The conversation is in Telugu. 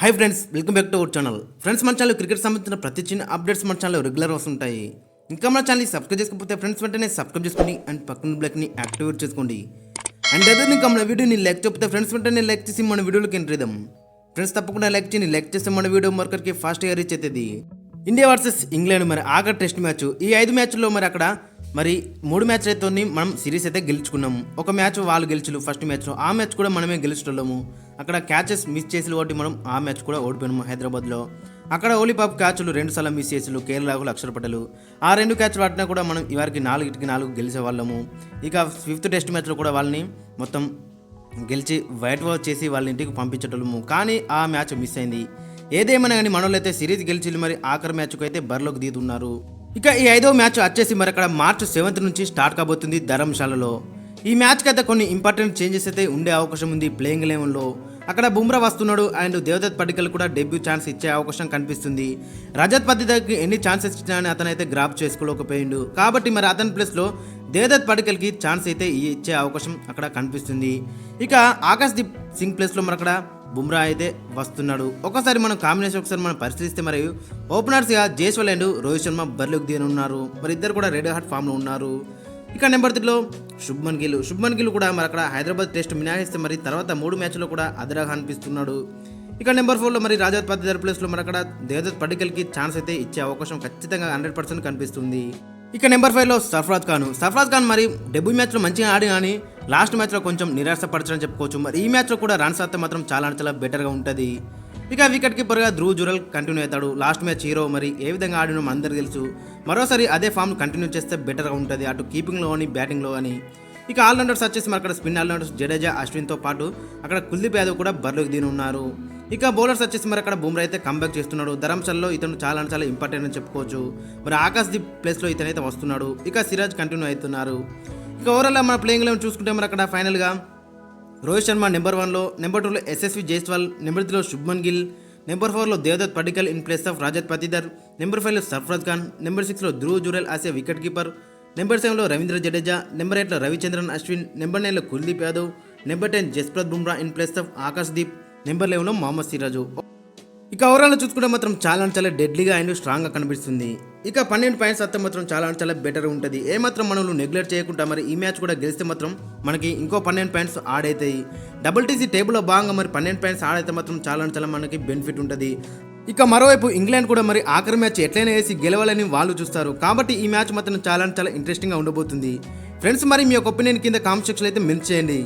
Hi friends, welcome back to our channel. Friends, మన ఛానల్ క్రికెట్ సంబంధించిన ప్రతి చిన్న అప్డేట్స్ మన ఛానల్ రెగ్యులర్ వస్తుంటాయి. ఇంకా మన ఛానల్ని సబ్స్క్రైబ్ చేసుకోకపోతే ఫ్రెండ్స్ వెంటనే సబ్స్క్రైబ్ చేసుకోండి అండ్ పక్కన బ్లాక్ని యాక్టివేట్ చేసుకోండి. అండ్ అదే ఇంకా మన వీడియోని లైక్ చెప్పితే ఫ్రెండ్స్ వెంటనే లైక్ చేసి మన వీడియోలోకి ఎంటర్ చేద్దాం. ఫ్రెండ్స్ తప్పకుండా లైక్ చేస్తే మన వీడియో మరొకరికి ఫాస్ట్గా రీచ్ అవుతుంది. ఇండియా వర్సెస్ ఇంగ్లాండ్ మరి ఆఖరి టెస్ట్ మ్యాచ్. ఈ 5 మ్యాచ్ల్లో మరి అక్కడ 3 మ్యాచ్లు అయితే మనం సిరీస్ అయితే గెలుచుకున్నాము. ఒక మ్యాచ్ వాళ్ళు గెలిచారు ఫస్ట్ మ్యాచ్లో, ఆ మ్యాచ్ కూడా మనమే గెలుచుకోలేము. అక్కడ క్యాచెస్ మిస్ చేసి కాబట్టి మనం ఆ మ్యాచ్ కూడా ఓడిపోయాము హైదరాబాద్లో. అక్కడ ఓలీపాప్ క్యాచ్లు 2 సార్లు మిస్ చేసారు కేరళకు అక్షర్ పటేల్. ఆ 2 క్యాచ్లు ఆడినా కూడా మనం ఇవారికి 4-4 గెలిచేవాళ్ళము. ఇక 5th టెస్ట్ మ్యాచ్లో కూడా వాళ్ళని మొత్తం గెలిచి వైట్ వాష్ చేసి వాళ్ళ ఇంటికి పంపించటము. కానీ ఆ మ్యాచ్ మిస్ అయింది. ఏదేమైనా కానీ మనోళ్ళు అయితే సిరీస్ గెలిచి మరి ఆఖరి మ్యాచ్కు అయితే బరిలోకి దిగుతున్నారు. ఇక ఈ 5వ మ్యాచ్ వచ్చేసి మరి అక్కడ March 7th నుంచి స్టార్ట్ కాబోతుంది ధర్మశాలలో. ఈ మ్యాచ్కి అయితే కొన్ని ఇంపార్టెంట్ చేంజెస్ అయితే ఉండే అవకాశం ఉంది ప్లేయింగ్ లెవెన్లో. అక్కడ బుమ్రా వస్తున్నాడు అండ్ దేవదత్ పడికల్ కూడా డెబ్యూ ఛాన్స్ ఇచ్చే అవకాశం కనిపిస్తుంది. రజత్ పడికల్కి ఎన్ని ఛాన్సెస్ ఇచ్చినా అని అతనైతే గ్రాప్ చేసుకోలేకపోయిండు. కాబట్టి మరి అతని ప్లేస్లో దేవదత్ పడికల్కి ఛాన్స్ అయితే ఇచ్చే అవకాశం అక్కడ కనిపిస్తుంది. ఇక ఆకాశ్దీప్ సింగ్ ప్లేస్లో మరి అక్కడ బుమ్రా అయితే వస్తున్నాడు. ఒకసారి మనం కాంబినేషన్ మనం పరిశీలిస్తే మరి ఓపెనర్స్గా జైస్వాల్ అండ్ రోహిత్ శర్మ బరిలోకి దిగనున్నారు. మరి ఇద్దరు కూడా రెడ్ హాట్ ఫామ్లో ఉన్నారు. ఇక నెంబర్ 3లో శుభ్మన్ గిల్ కూడా మరి అక్కడ హైదరాబాద్ టెస్ట్ మినహాయిస్తే మరి తర్వాత 3 మ్యాచ్లో కూడా అదరగా అనిపిస్తున్నాడు. ఇక నెంబర్ 4లో మరి రజత్ పడికల్ ప్లేస్లో మరి అక్కడ దేవదత్ పడికల్కి ఛాన్స్ అయితే ఇచ్చే అవకాశం ఖచ్చితంగా 100% కనిపిస్తుంది. ఇక నెంబర్ 5లో సర్ఫరాజ్ ఖాన్ మరి డెబ్యూ మ్యాచ్లో మంచిగా ఆడి కానీ లాస్ట్ మ్యాచ్లో కొంచెం నిరాశపరచని చెప్పుకోవచ్చు. మరి ఈ మ్యాచ్లో కూడా రన్స్ అయితే మాత్రం చాలా బెటర్గా ఉంటుంది. ఇక వికెట్ కీపర్గా ధ్రువ్ జురెల్ కంటిన్యూ అవుతాడు. లాస్ట్ మ్యాచ్ హీరో మరి ఏ విధంగా ఆడినో అందరికీ తెలుసు. మరోసారి అదే ఫామ్ కంటిన్యూ చేస్తే బెటర్గా ఉంటుంది అటు కీపింగ్లో కానీ బ్యాటింగ్లో కానీ. ఇక ఆల్రౌండర్స్ వచ్చేసి మరి అక్కడ స్పిన్ ఆల్రౌండర్స్ జడేజా అశ్విన్తో పాటు అక్కడ కుల్దీప్ యాదవ్ కూడా బరిలోకి దిగి ఉన్నారు. ఇక బౌలర్స్ వచ్చేసి మరి అక్కడ బుమ్రా అయితే కంబ్యాక్ చేస్తున్నాడు. ధర్మశాలలో ఇతను చాలా ఇంపార్టెంట్ అని చెప్పుకోవచ్చు. మరి ఆకాశ్దీప్ ప్లేస్లో ఇతనైతే వస్తున్నాడు. ఇక సిరాజ్ కంటిన్యూ అవుతున్నారు. ఇక ఓవరాల్ మన ప్లేయింగ్ లెవెన్ చూసుకుంటే మరి అక్కడ ఫైనల్గా రోహిత్ శర్మ నెంబర్ 1లో, నెంబర్ 2లో ఎస్ఎస్వి జైస్వాల్, నెంబర్ 3లో శుభ్మన్ గిల్, నెంబర్ 4లో Devdutt Padikkal in place of Rajat Padikkal, number 5లో సర్ఫరాజ్ ఖాన్, నెంబర్ 6లో Dhruv Jurel as a wicket keeper, number 7లో రవీంద్ర జడేజా, నెంబర్ 8లో రవిచంద్రన్ అశ్విన్, నెంబర్ 9లో Kuldeep Yadav, number 10 Jasprit Bumrah in place of Akashdeep, number 11లో మొహమ్మద్ సిరాజు. ఇక ఓవరాల్ చూసుకుంటే మాత్రం చాలా డెడ్లీగా అండ్ స్ట్రాంగ్గా కనిపిస్తుంది. ఇక 12 పాయింట్స్ వస్తే మాత్రం చాలా బెటర్ ఉంటుంది. ఏమాత్రం మనం నెగ్లెక్ట్ చేయకుండా మరి ఈ మ్యాచ్ కూడా గెలిస్తే మాత్రం మనకి ఇంకో 12 పాయింట్స్ ఆడ్ అవుతాయి. WTC టేబుల్లో భాగంగా మరి 12 పాయింట్స్ ఆడ్ అయితే మాత్రం చాలా మనకి బెనిఫిట్ ఉంటుంది. ఇక మరోవైపు ఇంగ్లాండ్ కూడా మరి ఆఖరి మ్యాచ్ ఎట్లయినా వేసి గెలవాలని వాళ్ళు చూస్తారు. కాబట్టి ఈ మ్యాచ్ మాత్రం చాలా ఇంట్రెస్టింగ్గా ఉండబోతుంది. ఫ్రెండ్స్, మరి మీ యొక్క ఒపీనియన్ కింద కామెంట్ సెక్షన్లో అయితే మెన్షన్ చేయండి.